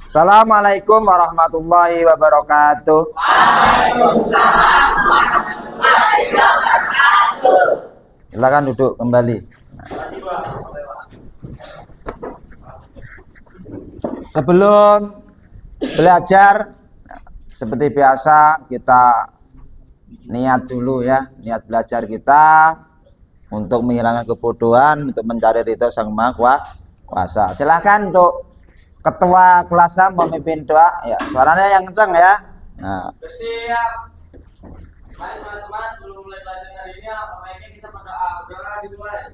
Assalamualaikum warahmatullahi wabarakatuh. Waalaikumsalam warahmatullahi wabarakatuh. Silakan duduk kembali. Sebelum belajar, seperti biasa kita niat dulu ya, niat belajar kita untuk menghilangkan kebodohan, untuk mencari ridho Sang Maha Kuasa. Silakan untuk ketua kelasnya memimpin doa ya, suaranya yang kencang ya. Nah, Bersiap. Mari teman-teman, sebelum mulai belajar hari ini, baiknya kita berdoa. Berdoa dimulai.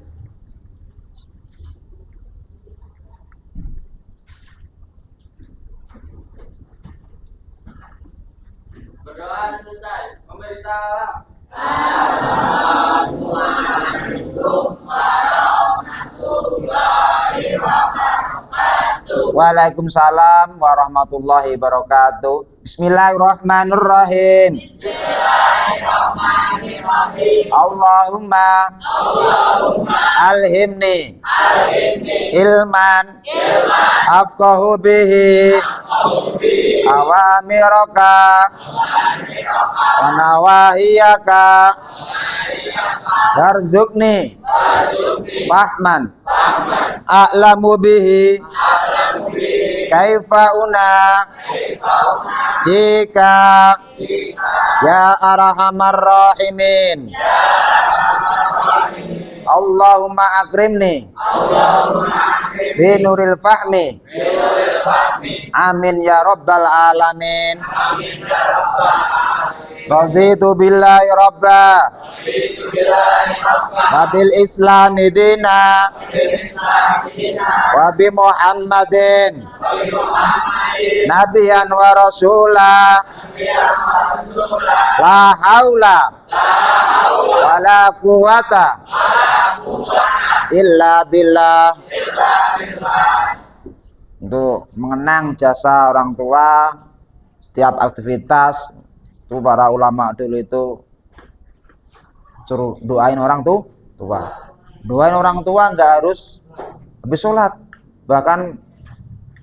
Berdoa selesai. Memberi salam. Assalamualaikum warahmatullahi wabarakatuh. Waalaikumsalam warahmatullahi wabarakatuh. Bismillahirrahmanirrahim. Bismillahirrahmanirrahim. Allahumma alhimni ilman afqahu bihi awamiraka wa nawahiyaka warzuqni fahman a'lamu bihi kaifa una jika ya arhamar rahimin. Allahumma akrimni binuril fahmi. Amin ya rabbal alamin. Raditu billahi rabba wa bil islami dina wa bi muhammadin nabiyan wa rasula la haula wa la quwata illa billah. Untuk mengenang jasa orang tua, setiap aktivitas itu para ulama dulu itu suruh doain orang tua. Doain orang tua nggak harus habis sholat. Bahkan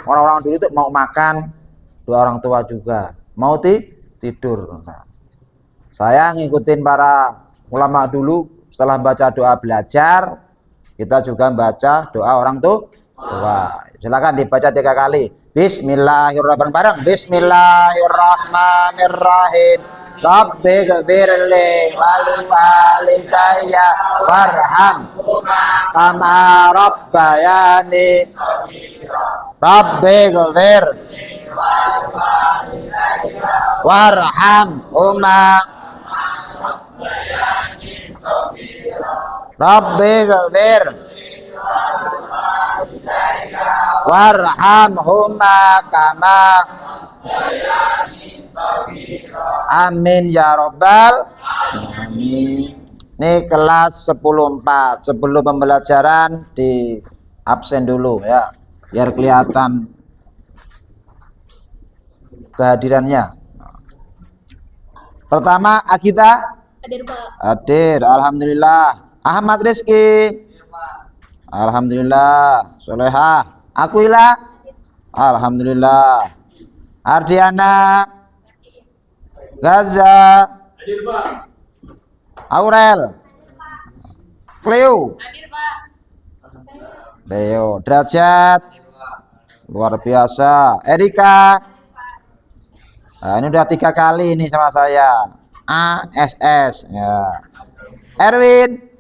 orang-orang dulu itu mau makan, doa orang tua juga. Mau tidur. Nah, saya ngikutin para ulama dulu, setelah baca doa belajar, kita juga baca doa orang tua. Silakan dibaca 3 kali. Bismillahirrahmanirrahim. Bismillahirrahmanirrahim. Rabbi ghfirli wali walidayya warham kama rabbayani. Rabbi ghfir warham Rabbi ghfir warhamhuma kama. Amin ya robbal alamin. Ini kelas 10.4. Sebelum pembelajaran di absen dulu ya, biar kelihatan kehadirannya. Pertama Akita Hadir, Pak. hadir, alhamdulillah. Ahmad Rizky alhamdulillah. Soleha Akuila alhamdulillah. Ardiana Gaza Hadir, Pak. Aurel Cleo Hadir, Pak. Leo Derajat luar biasa. Erika, nah, ini udah 3 kali ini sama saya. ASS ya. Erwin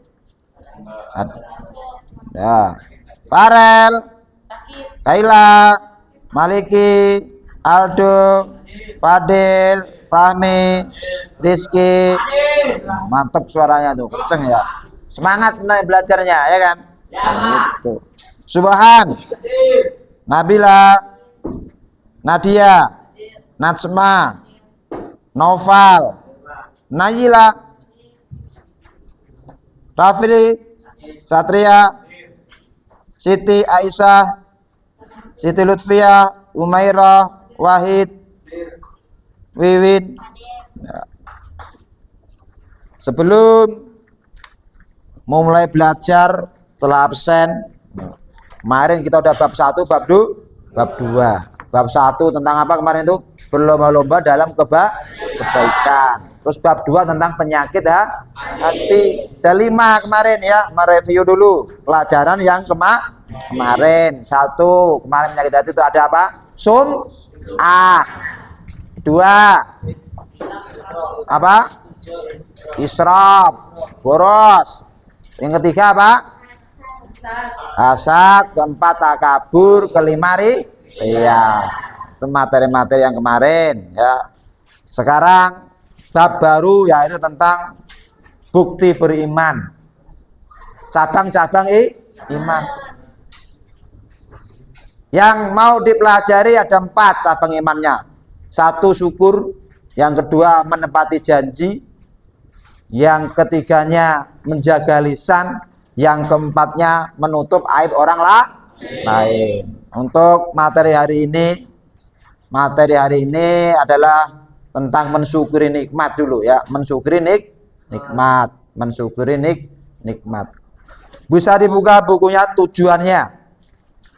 ya. Farel, Kaila, Maliki, Aldo, Fadil, Fahmi, Rizky. Mantap suaranya tuh, kenceng ya. Semangat naik belajarnya ya kan? Gitu. Subhan, Nabila, Nadia, Natsma, Noval, Nayila, Rafli, Satria, Siti Aisyah, Siti Lutfia, Umairah, Wahid, Wiwin. Ya. Sebelum mau mulai belajar setelah absen. Kemarin kita udah bab 1, bab 2. Bab 1 tentang apa kemarin itu? Berlomba-lomba dalam kebaikan. Terus bab 2 tentang penyakit hati. Ada 5 kemarin ya, mereview dulu pelajaran yang kemarin. 1, kemarin penyakit hati itu ada apa? A. 2 apa? Israf, boros. Yang ketiga apa? Hasad. Keempat takabur. Kelima riya. Itu materi-materi yang kemarin ya. Sekarang bab baru yaitu tentang bukti beriman. Cabang-cabang iman. Yang mau dipelajari ada 4 cabang imannya. 1 syukur, yang kedua menepati janji, yang ketiganya menjaga lisan, yang keempatnya menutup aib orang lain. Untuk materi hari ini adalah tentang mensyukuri nikmat dulu ya, mensyukuri nikmat. Bisa dibuka bukunya, tujuannya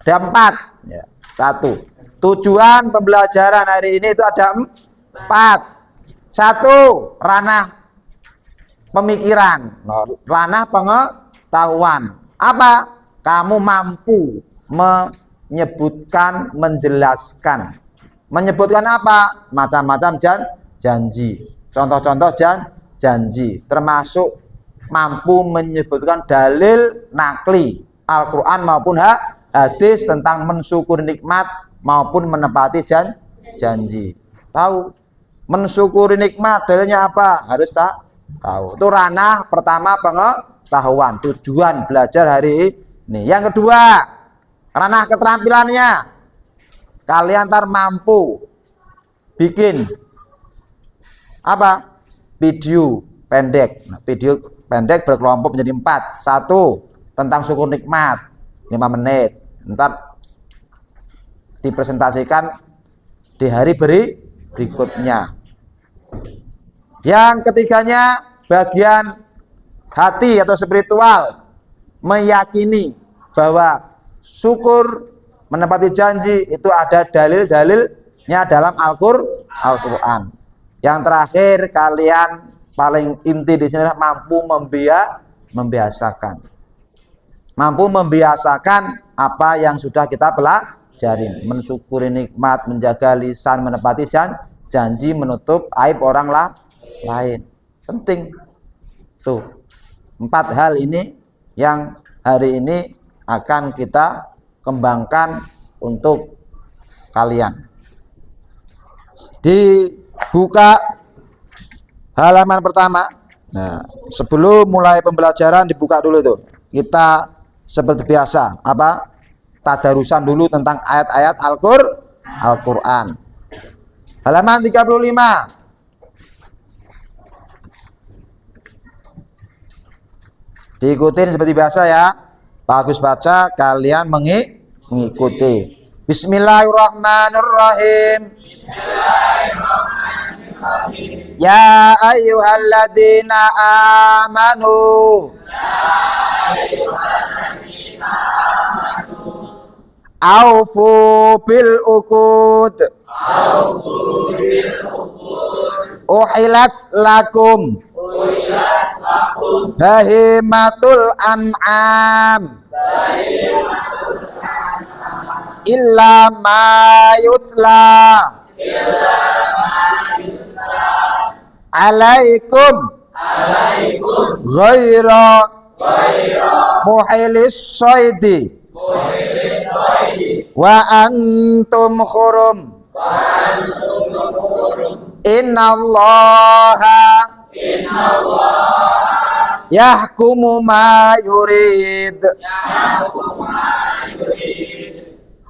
ada 4 ya. 1, tujuan pembelajaran hari ini itu ada 4. 1, ranah pemikiran, ranah pengetahuan. Apa? Kamu mampu menyebutkan, menjelaskan. Menyebutkan apa? Macam-macam janji. Contoh-contoh janji. Termasuk mampu menyebutkan dalil nakli Al-Quran maupun hadis tentang mensyukur nikmat maupun menepati janji. Tahu? Mensyukuri nikmat dalilnya apa? Harus tahu. Itu ranah pertama pengetahuan. Tujuan belajar hari ini. Yang kedua, ranah keterampilannya. Kalian ntar mampu bikin apa? Video pendek. Video pendek berkelompok menjadi 4. 1, tentang syukur nikmat 5 menit. Ntar dipresentasikan di hari berikutnya. Yang ketiganya bagian hati atau spiritual, meyakini bahwa syukur, menepati janji itu ada dalil-dalilnya dalam Al-Quran. Yang terakhir, kalian paling inti di sini mampu membiasakan. Mampu membiasakan apa yang sudah kita pelajari. Mensyukuri nikmat, menjaga lisan, menepati janji, menutup aib orang lain. Penting. Tuh. 4 hal ini yang hari ini akan kita kembangkan untuk kalian. Dibuka halaman pertama. Nah, sebelum mulai pembelajaran dibuka dulu tuh. Kita seperti biasa apa? Tadarusan dulu tentang ayat-ayat Al-Qur'an. Halaman 35. Diikutin seperti biasa ya. Bagus baca, kalian mengikuti. Bismillahirrahmanirrahim. Ya ayyuhalladzina amanu. Aufu bil uqud. Uhilat lakum bahimatul an'am illa ma yutla alaikum ghaira muhilis soidi wa antum khurum innallaha yahkumu ma yurid.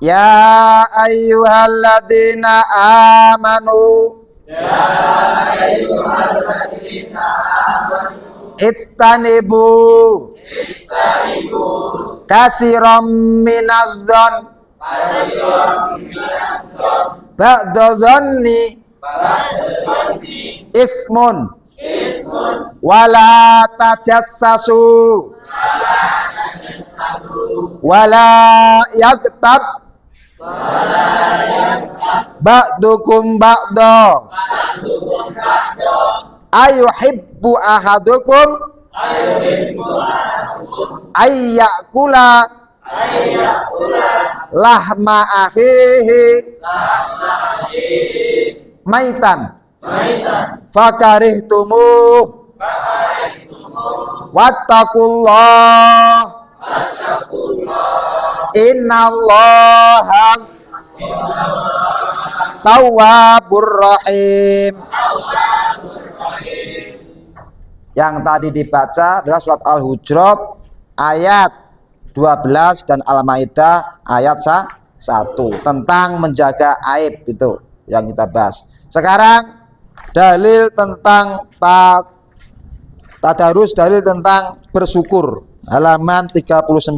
Ya ayyuhalladzina amanu istanibu kasiram minazzan ba'da dhanni ismun wala tajassasu, wala yaktab ba'dukum ba'da, ayuhibbu ahadukum ayyakula lahma akhihi maitan fakarihtumuh wattaqullah innallaha tawwabur rahim. Yang tadi dibaca adalah surat Al-Hujurat ayat 12 dan Al-Maidah ayat 1 tentang menjaga aib, itu yang kita bahas. Sekarang dalil tentang tadarus, dalil tentang bersyukur, halaman 39.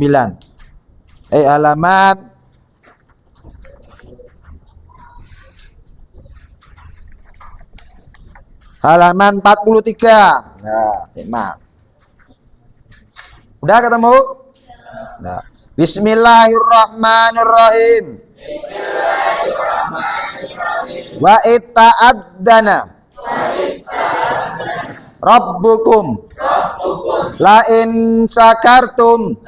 Halaman 43. Nah, nikmat. Udah ketemu? Nah, Bismillahirrahmanirrahim. Wa itta'addana Rabbukum la in sakartum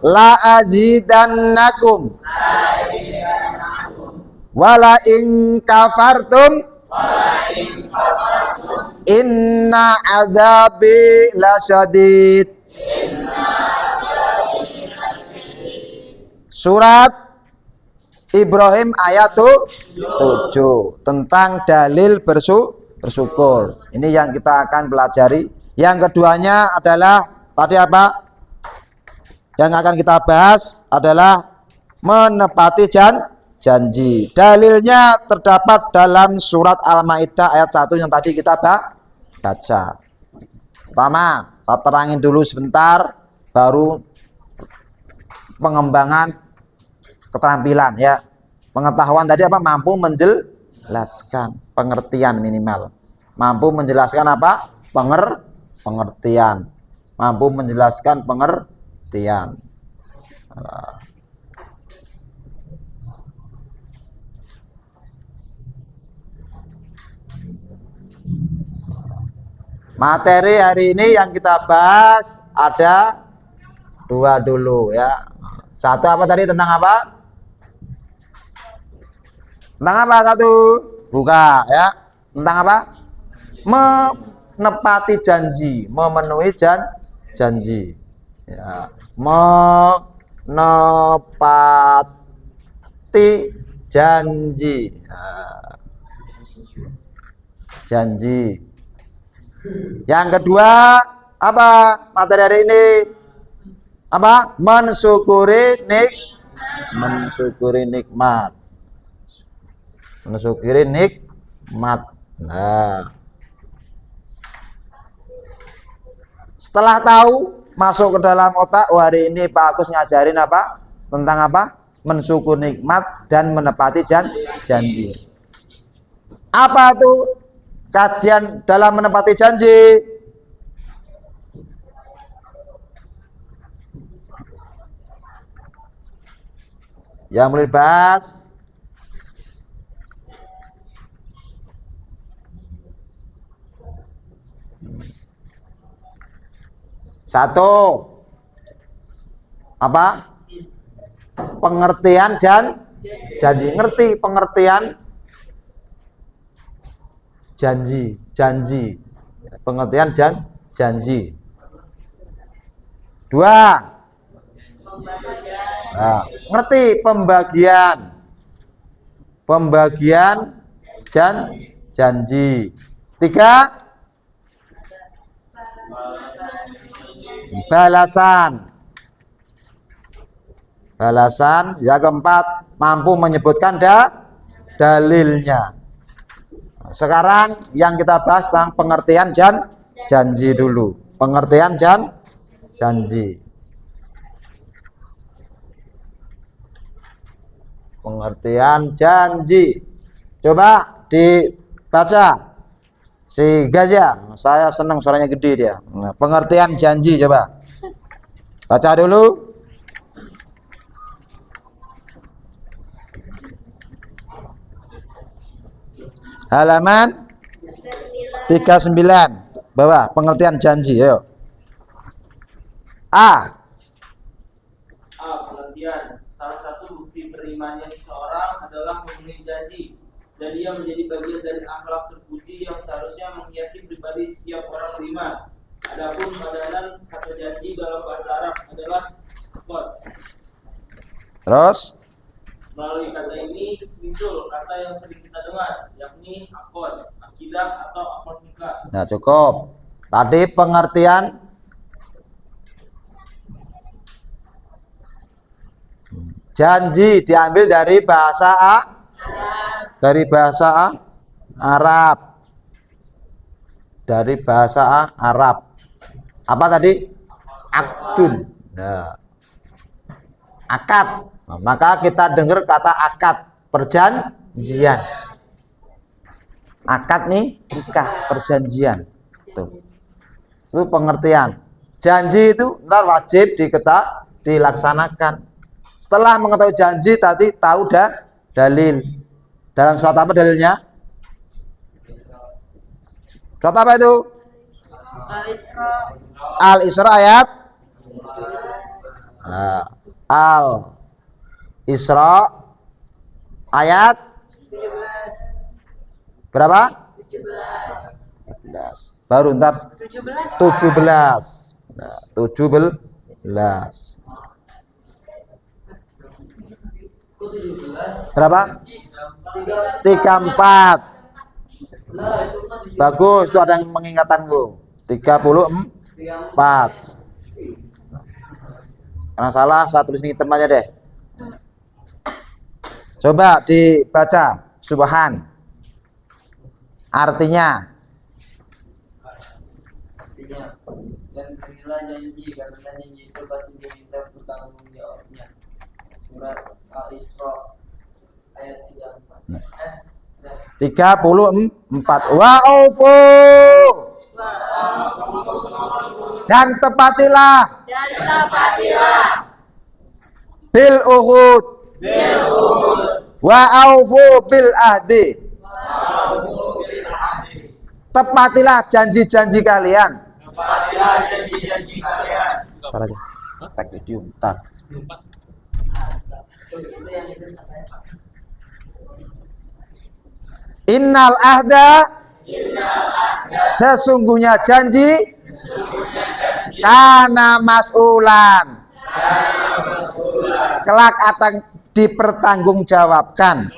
la azidannakum wa la in kafartum inna azabi lasyadid. Surat Ibrahim ayat 7 tentang dalil bersyukur. Ini yang kita akan pelajari. Yang keduanya adalah tadi apa? Yang akan kita bahas adalah menepati janji. Dalilnya terdapat dalam surat Al-Maidah ayat 1 yang tadi kita baca. Pertama, saya terangin dulu sebentar, baru pengembangan keterampilan ya. Pengetahuan tadi apa? Mampu menjelaskan, pengertian minimal. Mampu menjelaskan apa? Pengertian. Mampu menjelaskan pengertian. Materi hari ini yang kita bahas ada dua dulu ya. Satu apa tadi, tentang apa? Tentang apa satu? Buka ya. Tentang apa? Menepati janji, memenuhi janji. Ya. Menepati janji. Ya. Janji. Yang kedua apa materi hari ini? Apa? Mensyukuri nikmat. Mensyukuri nikmat. Nah, setelah tahu, masuk ke dalam otak, oh hari ini Pak Agus ngajarin apa? Tentang apa? Mensyukuri nikmat dan menepati janji. Apa tuh kajian dalam menepati janji? Yang mulai bahas satu apa? Pengertian janji. Ngerti pengertian janji. Pengertian janji. Dua, nah, ngerti pembagian janji. Tiga, balasan. Yang keempat, mampu menyebutkan dalilnya. Sekarang yang kita bahas tentang pengertian janji dulu. Pengertian janji. Pengertian janji. Coba dibaca. Si Gajah, saya senang suaranya gede dia. Nah, pengertian janji coba. Baca dulu. Halaman 39. Bawah, pengertian janji, ayo. A. Pengertian. Salah satu bukti berimannya seseorang adalah memenuhi janji, dan ia menjadi bagian dari akhlak terpuji yang seharusnya menghiasi pribadi setiap orang beriman. Adapun padanan kata janji dalam bahasa Arab adalah akad. Terus Melalui kata ini muncul kata yang sering kita dengar, yakni akad, akidah atau akad nikah. nah cukup. Tadi pengertian janji diambil dari bahasa Arab. Dari bahasa Arab. Apa tadi? Akdun. Nah. Akad. Nah, maka kita dengar kata akad, perjanjian. Akad nih nikah, perjanjian. Tuh. Itu pengertian. Janji itu ntar wajib dilaksanakan. Setelah mengetahui janji tadi tahu dalil. Dalam surat apa dalilnya? Surat apa itu? Al-Isra ayat. Nah, Al-Isra ayat berapa? 17. Baru ntar 17. Nah, 17. Berapa? 34. Bagus, itu ada yang mengingatanku. 34. Karena salah, saya tulis hitam aja deh. Coba dibaca subhan. Artinya Dan berilah janji, karena janji itu pasti diminta bertanggung jawabnya. Surat Al-Isra ayat 34. 34. Wa'ufu dan tepatilah bil uhud wa'ufu bil ahdi. Tepatilah janji-janji kalian. Ntar aja. Tag video, ntar. Innal ahda, sesungguhnya janji, kana mas'ulan, kelak akan dipertanggungjawabkan.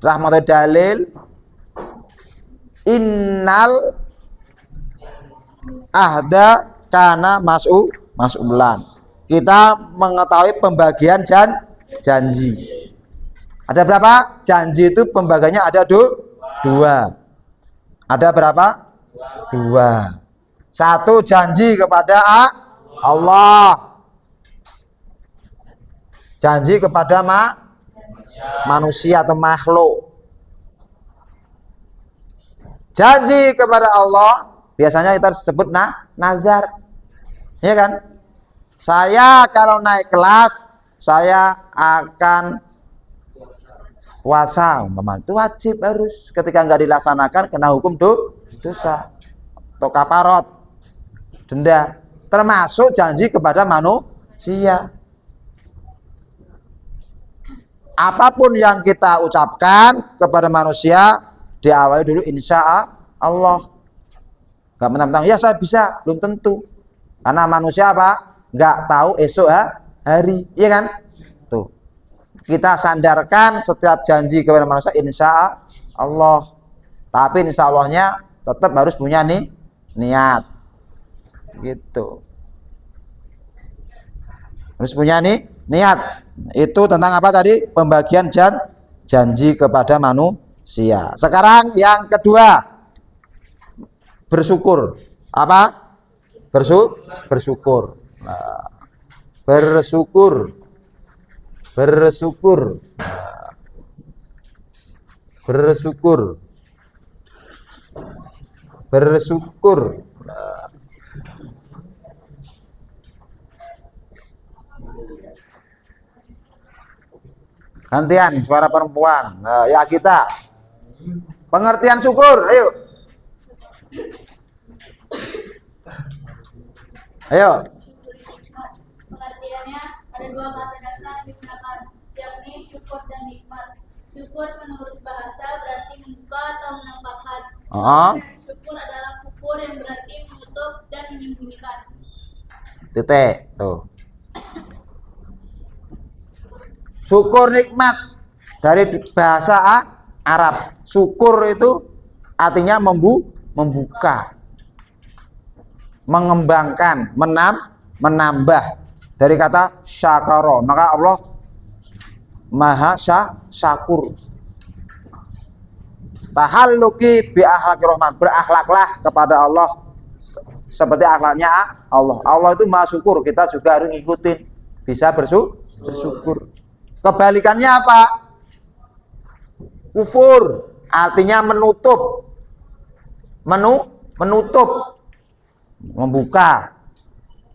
Rahmatul dalil, innal ahda kana mas'ulan. Kita mengetahui pembagian janji. Ada berapa? Janji itu pembagiannya ada dua. Ada berapa? Dua. Satu janji kepada Allah. Janji kepada manusia atau makhluk. Janji kepada Allah biasanya kita sebut nazar. Ya kan? Saya kalau naik kelas saya akan puasa, itu wajib harus. Ketika nggak dilaksanakan kena hukum dosa atau kafarot, denda. Termasuk janji kepada manusia. Apapun yang kita ucapkan kepada manusia diawali dulu insya Allah. Nggak mentang-mentang ya saya bisa, belum tentu. Karena manusia apa? Nggak tahu esok hari, iya kan? Tuh. Kita sandarkan setiap janji kepada manusia insya Allah. Tapi insya Allahnya tetap harus punya niat. Gitu. Harus punya niat. Itu tentang apa tadi? Pembagian janji kepada manusia. Sekarang yang kedua, bersyukur. Apa? Bersyukur. Nah, bersyukur. Bersyukur. bersyukur. Nah, gantian suara perempuan. Nah, ya kita pengertian syukur, ayo. Ayo. Pengertiannya ada dua kata dasar digunakan, yakni syukur dan nikmat. Syukur menurut bahasa berarti membuka atau menampakkan. Syukur adalah kufur yang berarti menutup dan menyembunyikan. Titik tuh. Syukur nikmat dari bahasa Arab. Syukur itu artinya membuka, mengembangkan, menambah dari kata syakara. Maka Allah Maha Syakur. Tahalluki bi akhlaqir rahman, berakhlaklah kepada Allah seperti akhlaknya Allah. Allah itu Maha Syukur, kita juga harus ngikutin, bisa bersyukur. Kebalikannya apa? Kufur, artinya menutup. Menutup, membuka.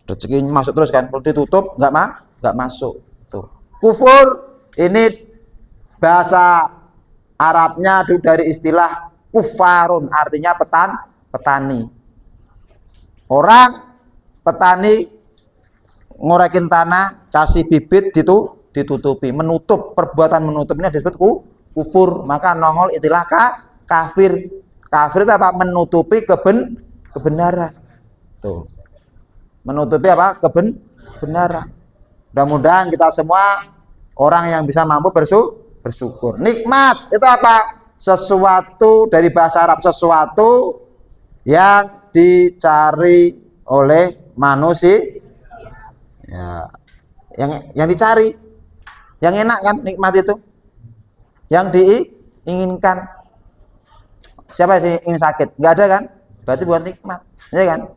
Rezekinya masuk terus kan, kalau ditutup nggak masuk. Tuh. Kufur ini bahasa Arabnya dari istilah kufarun, artinya petani. Orang petani ngorekin tanah, kasih bibit ditutupi, menutup. Perbuatan menutup ini disebut kufur. Maka nongol istilah kafir. Kafir itu apa? Menutupi kebenaran. Tuh. Menutupi apa? Kebenaran. Mudah-mudahan kita semua orang yang bisa mampu bersyukur. Nikmat itu apa? Sesuatu dari bahasa Arab, sesuatu yang dicari oleh manusia. Ya. Yang dicari, yang enak kan, nikmat itu, yang diinginkan. Siapa yang ingin sakit? Nggak ada kan? Berarti bukan nikmat, ya kan?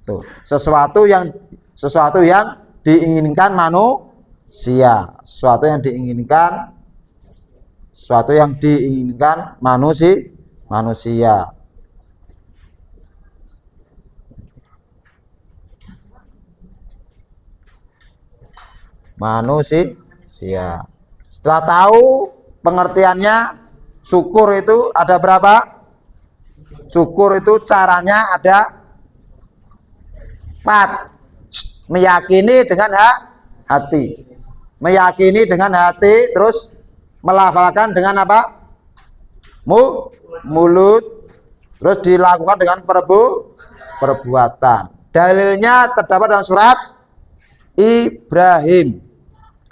Tuh, sesuatu yang diinginkan manusia, sesuatu yang diinginkan manusia. Setelah tahu pengertiannya, syukur itu ada berapa? Syukur itu caranya ada 4. Meyakini dengan hati. Meyakini dengan hati, terus melafalkan dengan apa? Mulut, terus dilakukan dengan perbuatan. Dalilnya terdapat dalam surat Ibrahim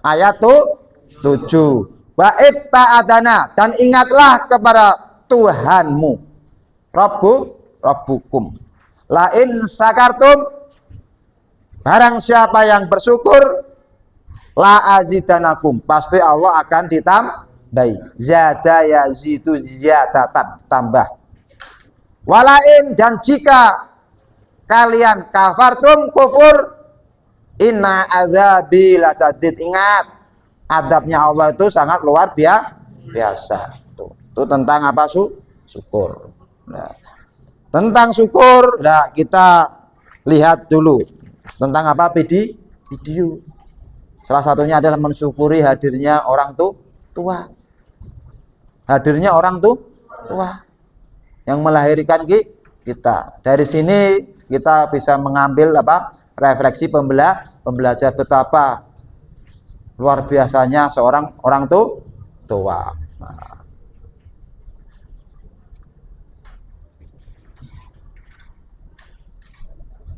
ayat 7. Wa'id ta'adana, dan ingatlah kepada Tuhanmu, Rabbukum. Lain sakartum, barang siapa yang bersyukur, la azidanakum, pasti Allah akan ditambahi. Zada yazidu ziyadatan, tambah. Walain, dan jika kalian kafartum, kufur, inna azabi lasadid, ingat adabnya Allah itu sangat luar biasa. Itu tentang apa? Syukur. Nah, tentang syukur, nah kita lihat dulu tentang apa? Video. Salah satunya adalah mensyukuri hadirnya orang tua. Hadirnya orang tua yang melahirkan kita. Dari sini kita bisa mengambil apa? Refleksi pembelajar betapa luar biasanya seorang orang tua.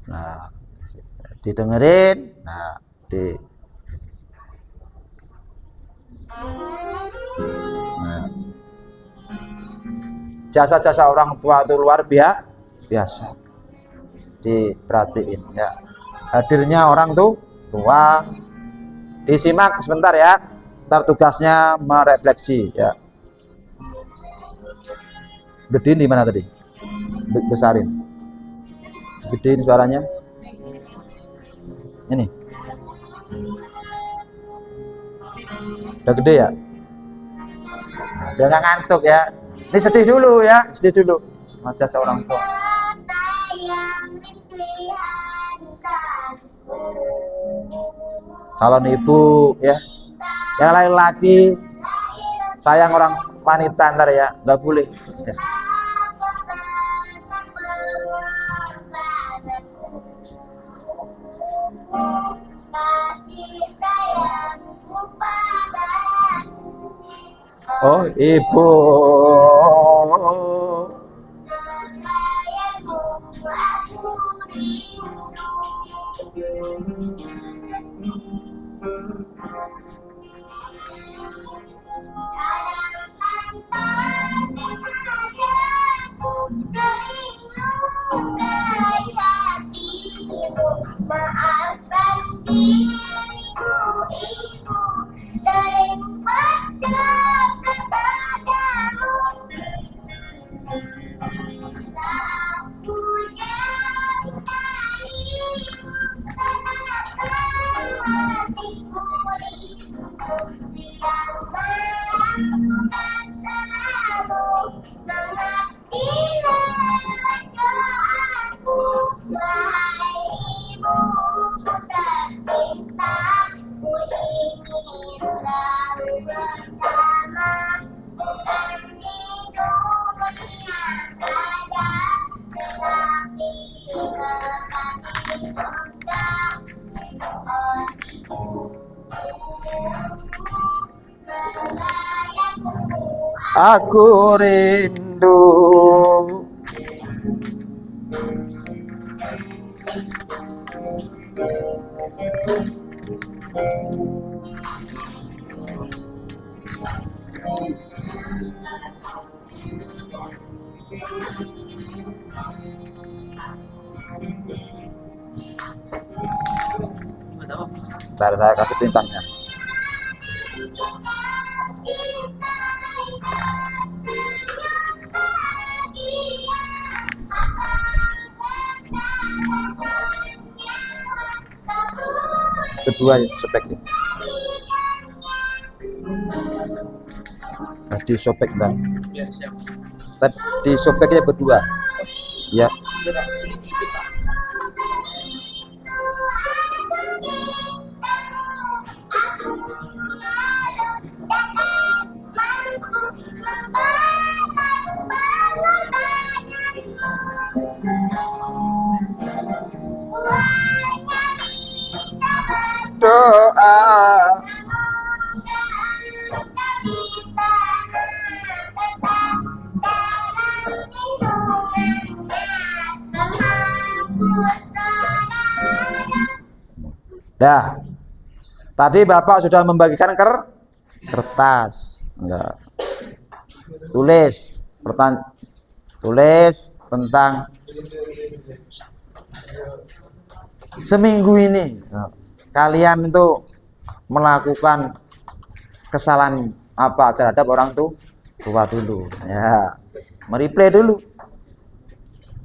Nah, didengerin. Nah, jasa-jasa orang tua itu luar biasa. Diperhatiin ya. Hadirnya orang tua. Disimak sebentar ya. Ntar tugasnya merefleksi ya. Gedein di mana tadi? Besarin. Gedein suaranya. Ini. Udah gede ya? Biar nggak ngantuk ya. Ini sedih dulu ya, sedih dulu. jasa orang tua. Calon ibu ya. Yang lain lagi sayang orang wanita ntar ya, nggak boleh. Ya. Oh ibu. Maafkan diriku ibu, sering berdosa padamu. Aku jauh kenapa hatiku rindu, siang malam ku kan selalu mengabdilah doaku. Wahai ibu tercinta, ku ingin selalu bersama, bukan di dunia saja, tetapi kelak di surga. Aku rindu. Ntar saya kasih bintangnya. Kedua ya, speknya. Tadi sobek dan Ya, siap. tadi sobeknya berdua. Ya. Doa. Dah. Tadi Bapak sudah membagikan kertas. Enggak. Tulis tentang seminggu ini kalian itu melakukan kesalahan apa terhadap orang tua dulu ya, mereplay dulu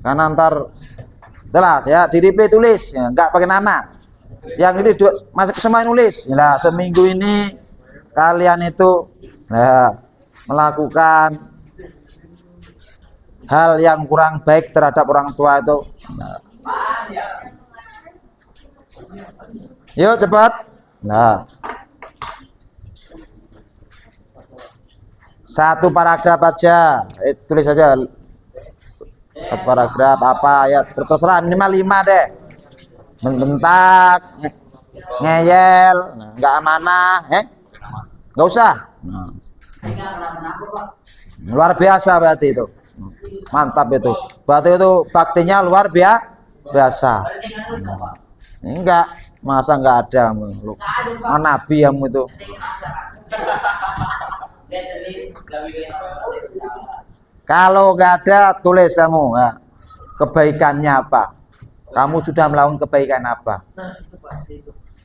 karena ntar jelas ya, di replay tulis ya, nggak pakai nama yang ini masih semua nulis ya, seminggu ini kalian itu ya, melakukan hal yang kurang baik terhadap orang tua itu ya. Yuk cepat. Nah, satu paragraf aja, tulis aja satu paragraf apa ya, terserah minimal 5 deh. Membentak, ngeyel, nggak amanah, nggak usah. Nah. Luar biasa berarti itu, mantap itu. Berarti itu baktinya luar biasa. Enggak, masa enggak ada lu. Nabi kamu itu. Kalau enggak ada tulis kamu, ya, kebaikannya apa? Kamu sudah melakukan kebaikan apa?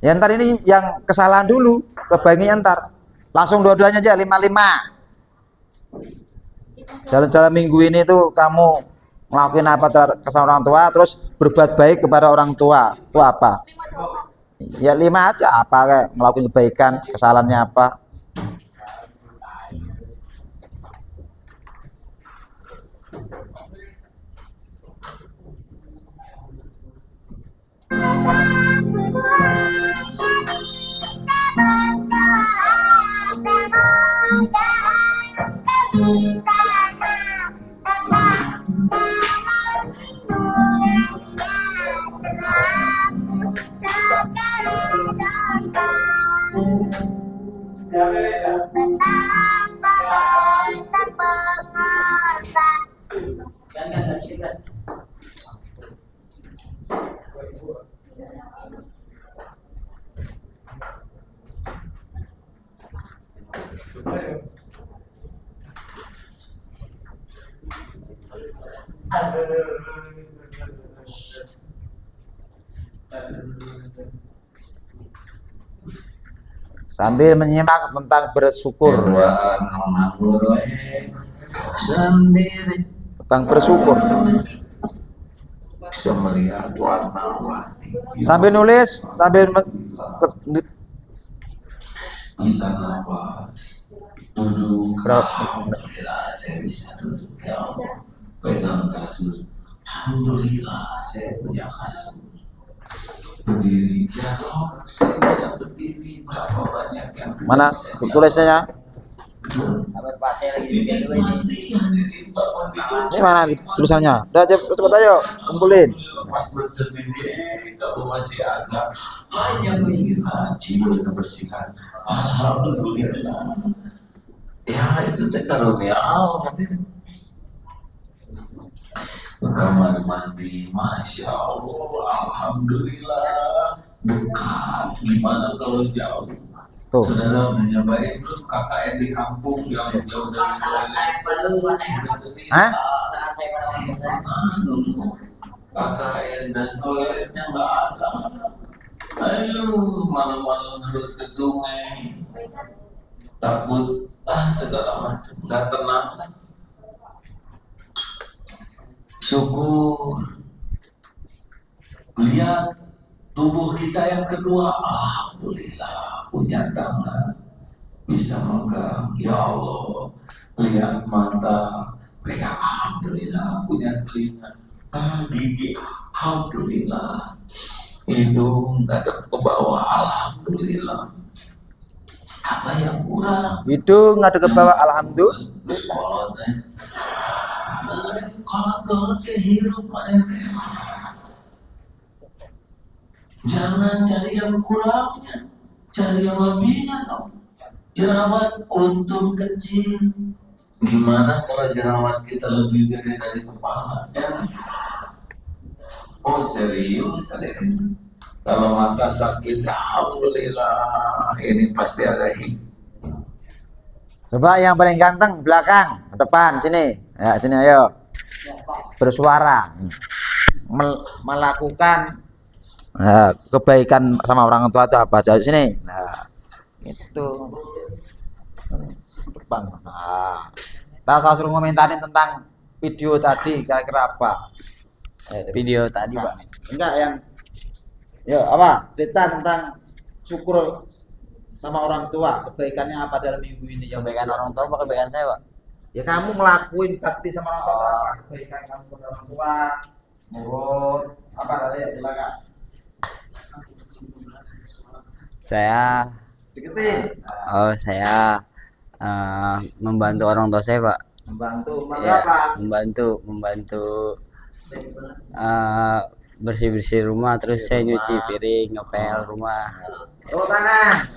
Ya ntar ini yang kesalahan dulu, kebaikannya ntar. Langsung dua-duanya aja 5-5. Dalam minggu ini tuh kamu ngelakuin apa terhadap kesalahan orang tua, terus berbuat baik kepada orang tua. Itu apa? Ya 5 aja, apa kayak ngelakuin kebaikan, kesalahannya apa? Sambil menyimak tentang bersyukur ya. Sendiri Tentang bersyukur. bisa melihat warna-warni. Sambil nulis, sambil Bisa nafas, duduk. Berapa? Alhamdulillah saya bisa duduk ya Allah. Pegang kasur. Alhamdulillah saya punya kasur. Berdiri ya Allah, saya bisa berdiri. Berapa banyak yang tidak mana bisa dilakukan. tulisannya? Ini mana tulisannya? Udah cepet ayo kumpulin. Pas bersendiri, kalau masih ada hanya mengira jiwa terbersihkan. Alhamdulillah. Ya itu teh karunia Allah hadirin. Ke kamar mandi, masya Allah, alhamdulillah. Dekat, gimana kalau jauh? Tuh. Saudara udah nyobain belum KKN di kampung yang jauh dari toilet? Hah? Saya pernah dulu KKN dan toiletnya nggak ada. Ayo malam-malam harus ke sungai, takut segala macam, nggak tenang. Syukur lihat tubuh kita yang kedua, alhamdulillah punya tangan bisa megang, ya Allah. Lihat mata, pegang, alhamdulillah punya telinga, gigi, alhamdulillah. Hidung ngadep ke bawah, alhamdulillah. Apa yang kurang? Hidung ngadep ke bawah, alhamdulillah. Kalau kehidup jangan cari yang kurangnya, cari yang lebihnya dong. Jerawat untung kecil, gimana kalau jerawat kita lebih gede dari kepala? Ya? Oh serius, kalau mata sakit, alhamdulillah ini pasti ada hikmah. Coba yang paling ganteng belakang, depan sini. Ya, sini ayo. Bersuara. Melakukan kebaikan sama orang tua itu apa aja sini. Nah, itu. Depan. Nah. Saya suruh komentarin tentang video tadi kira-kira apa? Video tadi, Pak. Enggak yang apa? Cerita tentang syukur sama orang tua, kebaikannya apa dalam minggu ini? Yang Kebaikan orang tua apa kebaikan saya, Pak? ya kamu ngelakuin bakti sama orang tua, apa kebaikan kamu kepada orang tua, nurut, apa tadi ya silakan. Saya Deketin. saya membantu orang tua saya, Pak. Membantu Ya, apa? membantu bersih-bersih rumah, terus saya nyuci piring, ngepel rumah. Tepuk tangan.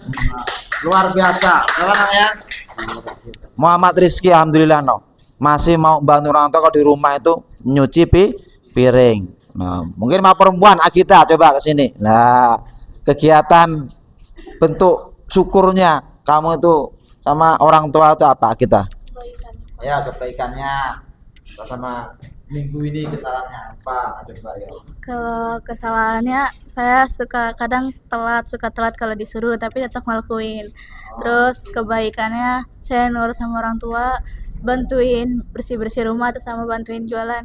Luar biasa. Apa namanya? Muhammad Rizky, alhamdulillah masih mau bantu orang tua kalau di rumah itu nyuci piring. Nah, mungkin mau perempuan Agita coba ke sini. Nah, kegiatan bentuk syukurnya kamu itu sama orang tua itu apa kita? Ya, kebaikannya sama minggu ini kesalahannya apa? Coba ya. Kalau kesalahannya saya suka telat kalau disuruh tapi tetap ngelakuin. Terus kebaikannya saya nurut sama orang tua, bantuin bersih-bersih rumah terus sama bantuin jualan.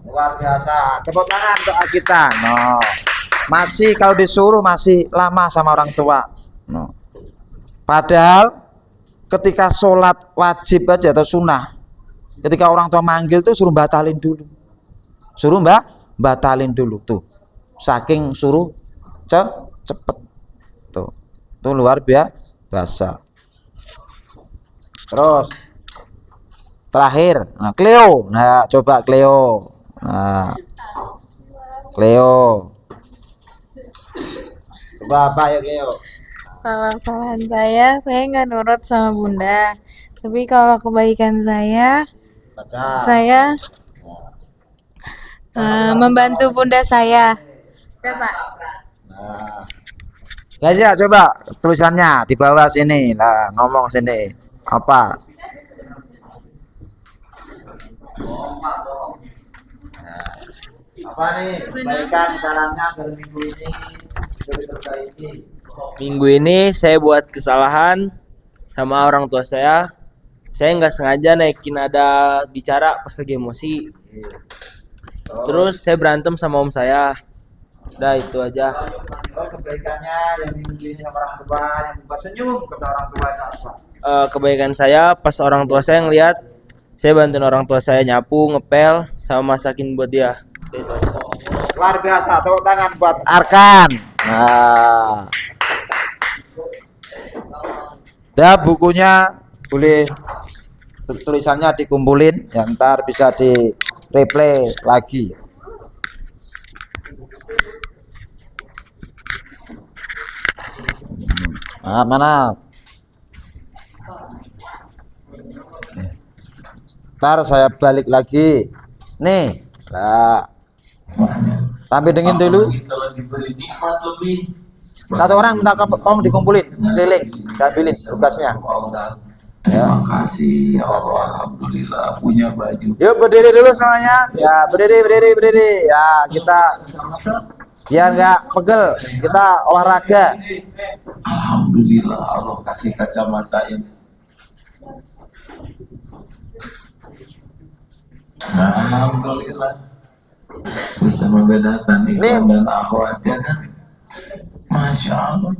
Luar biasa. Tepuk tangan untuk Agita. No. Masih kalau disuruh masih lama sama orang tua. No. Padahal ketika sholat wajib aja atau sunnah, ketika orang tua manggil tuh suruh batalin dulu. Suruh batalin dulu tuh. Saking suruh cepet. Tuh. Tuh luar biasa. Terus terakhir, nah Cleo. Nah, coba Cleo. Nah. Cleo. Coba apa ya Cleo? Kalau kesalahan saya nggak nurut sama bunda. Tapi kalau kebaikan saya Baca. saya Membantu bunda saya. Ya, Pak. Nah, guys ya, coba tulisannya di bawah sini. Nah, ngomong sini. Apa? Nah, apa nih kebaikan sarannya agar minggu ini diperbaiki? Minggu ini saya buat kesalahan sama orang tua saya. Saya nggak sengaja naikin nada bicara pas lagi emosi. Terus saya berantem sama om saya. Udah itu aja. Oh, kebaikannya yang minggu ini sama orang tua, yang buka senyum kepada orang tua itu apa? Kebaikan saya pas orang tua saya ngelihat saya bantuin orang tua saya nyapu, ngepel, sama masakin buat dia. Udah itu aja. Luar biasa, tepuk tangan buat Arkan. Nah, dah bukunya boleh tulisannya dikumpulin, ya ntar bisa di replay lagi. Nah, mana? Ntar saya balik lagi. Nih, nah, sampai dingin dulu. Apalagi kalau diberi nikmat lebih. Satu orang minta tolong dikumpulin, keliling, ambilin tugasnya. Terima kasih ya Allah, alhamdulillah punya baju. Yuk berdiri dulu semuanya. Ya berdiri. Ya kita biar nggak pegel, kita olahraga. Alhamdulillah Allah kasih kacamata ini. Alhamdulillah bisa membedakan ikhwan dan akhwat ya kan. Masya Allah.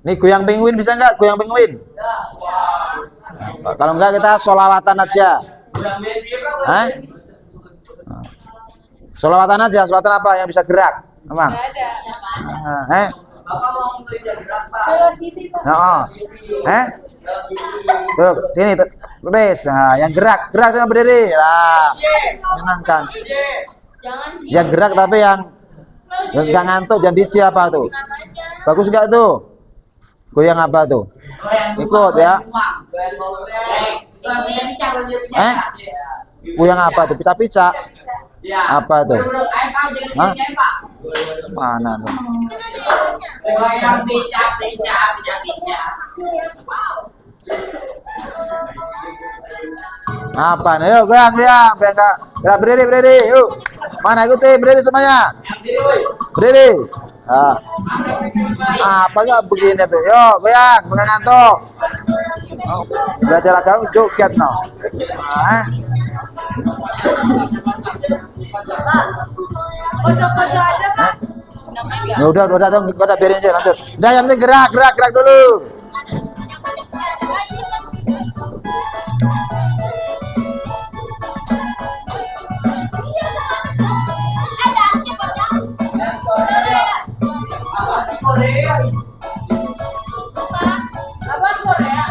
Nih goyang penguin bisa nggak? Goyang penguin? Kalau enggak kita sholawatan aja. Hah? Sholawatan aja. Sholawatan apa yang bisa gerak? Emang? Kalau Siti, Pak. Nah, tuh sini tulis. Nah, yang gerak sama berdiri. Lah, menyenangkan. Jangan sih. Yang gerak tapi yang nggak ngantuk, jangan DJ apa tuh? Bagus nggak tuh? Goyang apa tuh? Ikut ya. Goyang apa tuh? Pica-pica. Apa tuh? Hah? Mana tuh? Apa nih? Yuk goyang. Biar nggak berdiri. Yuk. Mana ikutin berdiri semuanya. Berdiri. Ah. Apa nggak begini tuh? Yuk goyang, bukan ngantuk. Oh, belajar agama joget no. Kocok-kocok aja, Pak. Ya udah biarin aja lanjut. Udah yang penting gerak dulu. Apa Korea?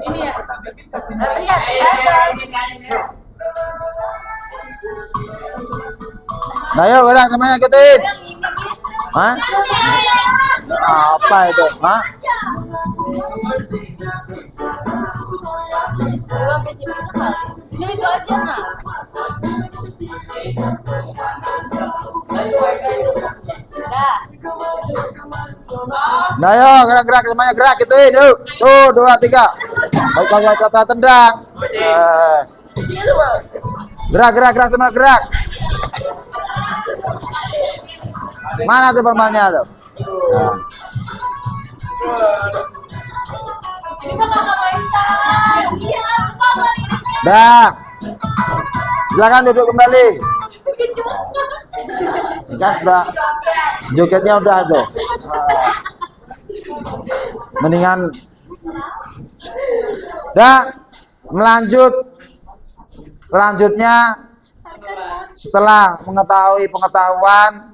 Ini ya. Nah yuk gerak semuanya ikutin. Hah? Apa itu? Hah? Ini itu aja nah. Nah yuk gerak semuanya gerak ikutin yuk. Tuh 2 3. Baik kata tendang. Gerak semua gerak. Mana tuh permalnya tuh? Nah. Ini mah kakak Maisa. Iya, Dah. Silakan duduk kembali. Ini kan udah jogetnya udah tuh. Mendingan dah melanjut. Selanjutnya setelah mengetahui pengetahuan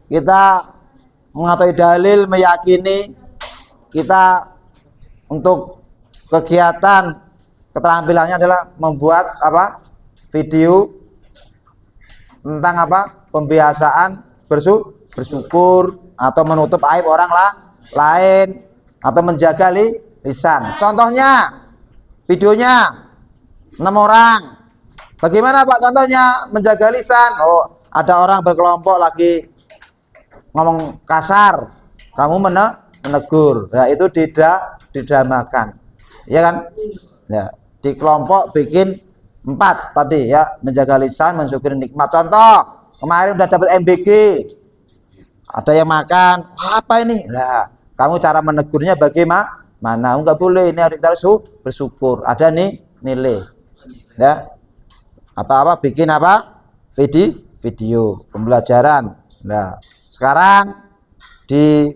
kita mengetahui dalil, meyakini kita untuk kegiatan keterampilannya adalah membuat apa? Video tentang apa? Pembiasaan bersyukur atau menutup aib orang lain atau menjaga lisan. Contohnya videonya 6 orang. Bagaimana Pak contohnya menjaga lisan? Oh, ada orang berkelompok lagi ngomong kasar, kamu menegur. Nah, itu didramakan. Ya kan? Ya, di kelompok bikin 4 tadi ya, menjaga lisan, mensyukuri nikmat. Contoh, kemarin udah dapat MBG. Ada yang makan, apa ini? Nah, kamu cara menegurnya bagaimana? Enggak boleh, ini harus bersyukur. Ada nih nilai. Ya. Apa-apa bikin apa? Video pembelajaran. Nah, sekarang di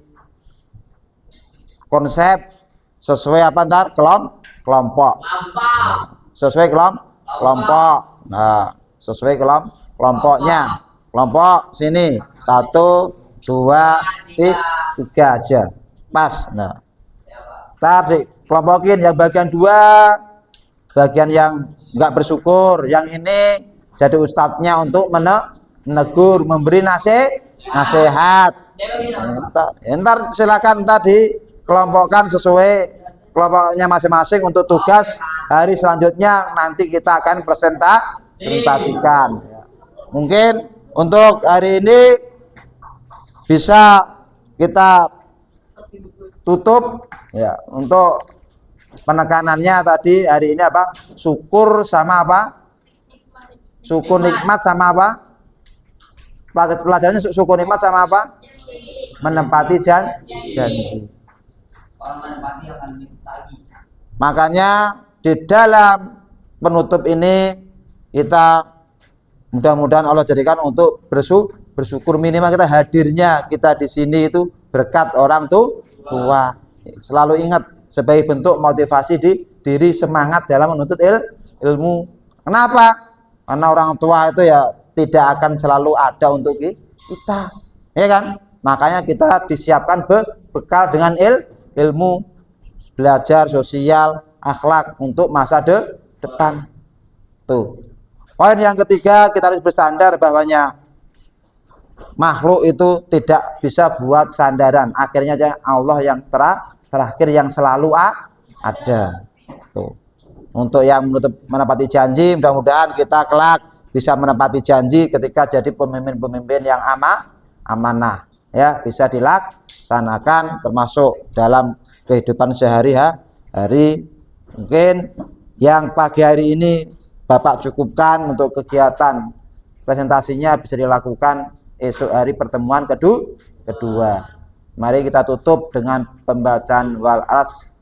konsep sesuai apa ntar kelompok. Sesuai kelompok. Nah, sesuai kelompoknya. Kelompok sini 1 2 3 aja pas. Nah, tadi kelompokin yang bagian 2, bagian yang nggak bersyukur, yang ini jadi ustadznya untuk menegur, memberi nasihat. Ntar silakan tadi kelompokkan sesuai kelompoknya masing-masing untuk tugas hari selanjutnya nanti kita akan presentasikan. Mungkin untuk hari ini bisa kita tutup ya. Untuk penekanannya tadi hari ini apa? Syukur sama apa? Syukur nikmat sama apa? Pelajarannya syukur nikmat sama apa? Menempati janji. Makanya di dalam penutup ini kita mudah-mudahan Allah jadikan untuk bersyukur, minimal kita hadirnya kita di sini itu berkat orang tua. Selalu ingat sebagai bentuk motivasi di diri, semangat dalam menuntut ilmu. Kenapa? Karena orang tua itu ya tidak akan selalu ada untuk kita, ya kan? Makanya kita disiapkan bekal dengan ilmu, belajar sosial, akhlak untuk masa depan. Tuh. Poin yang ketiga, kita harus bersandar bahwanya makhluk itu tidak bisa buat sandaran. Akhirnya Allah yang terakhir yang selalu ada. Tuh. Untuk yang menepati janji, mudah-mudahan kita kelak bisa menepati janji ketika jadi pemimpin-pemimpin yang amanah. Ya, bisa dilaksanakan termasuk dalam kehidupan sehari-hari. Mungkin yang pagi hari ini Bapak cukupkan untuk kegiatan presentasinya, bisa dilakukan esok hari pertemuan kedua. Mari kita tutup dengan pembacaan wal as.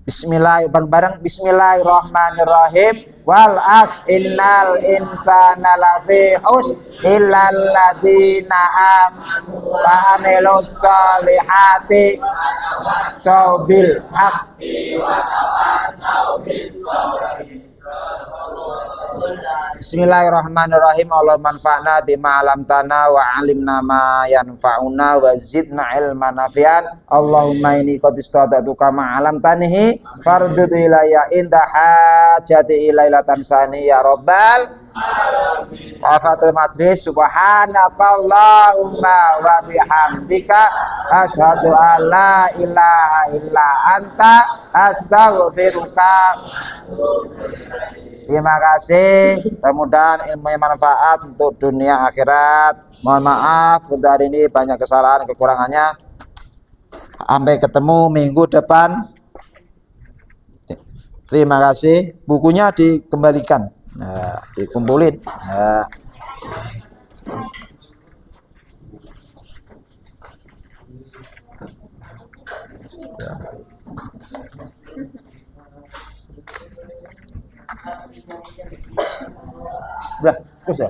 Bismillahirrahmanirrahim. Wal as innal insana lafi husn illal ladzina amanu wa amilus solihati saubil haqqi wa tawasau bis sabri. Bismillahirrahmanirrahim. Allah manfa'na bima alamtana wa alimna ma yanfa'una wa zidna ilman nafi'an. Allahumma inni qad istada'tuka ma alamtanihi fardud ilayya inda hajati ilayla tansani ya rabbal alamin. Qafatul majlis subhanakallahumma wa bihamdika asyhadu an la ilaha illa anta astaghfiruka. Terima kasih, mudah-mudahan ilmunya manfaat untuk dunia akhirat. Mohon maaf untuk hari ini banyak kesalahan kekurangannya. Sampai ketemu minggu depan. Terima kasih. Bukunya dikembalikan. Nah, dikumpulin. Nah. Udah, terus ya.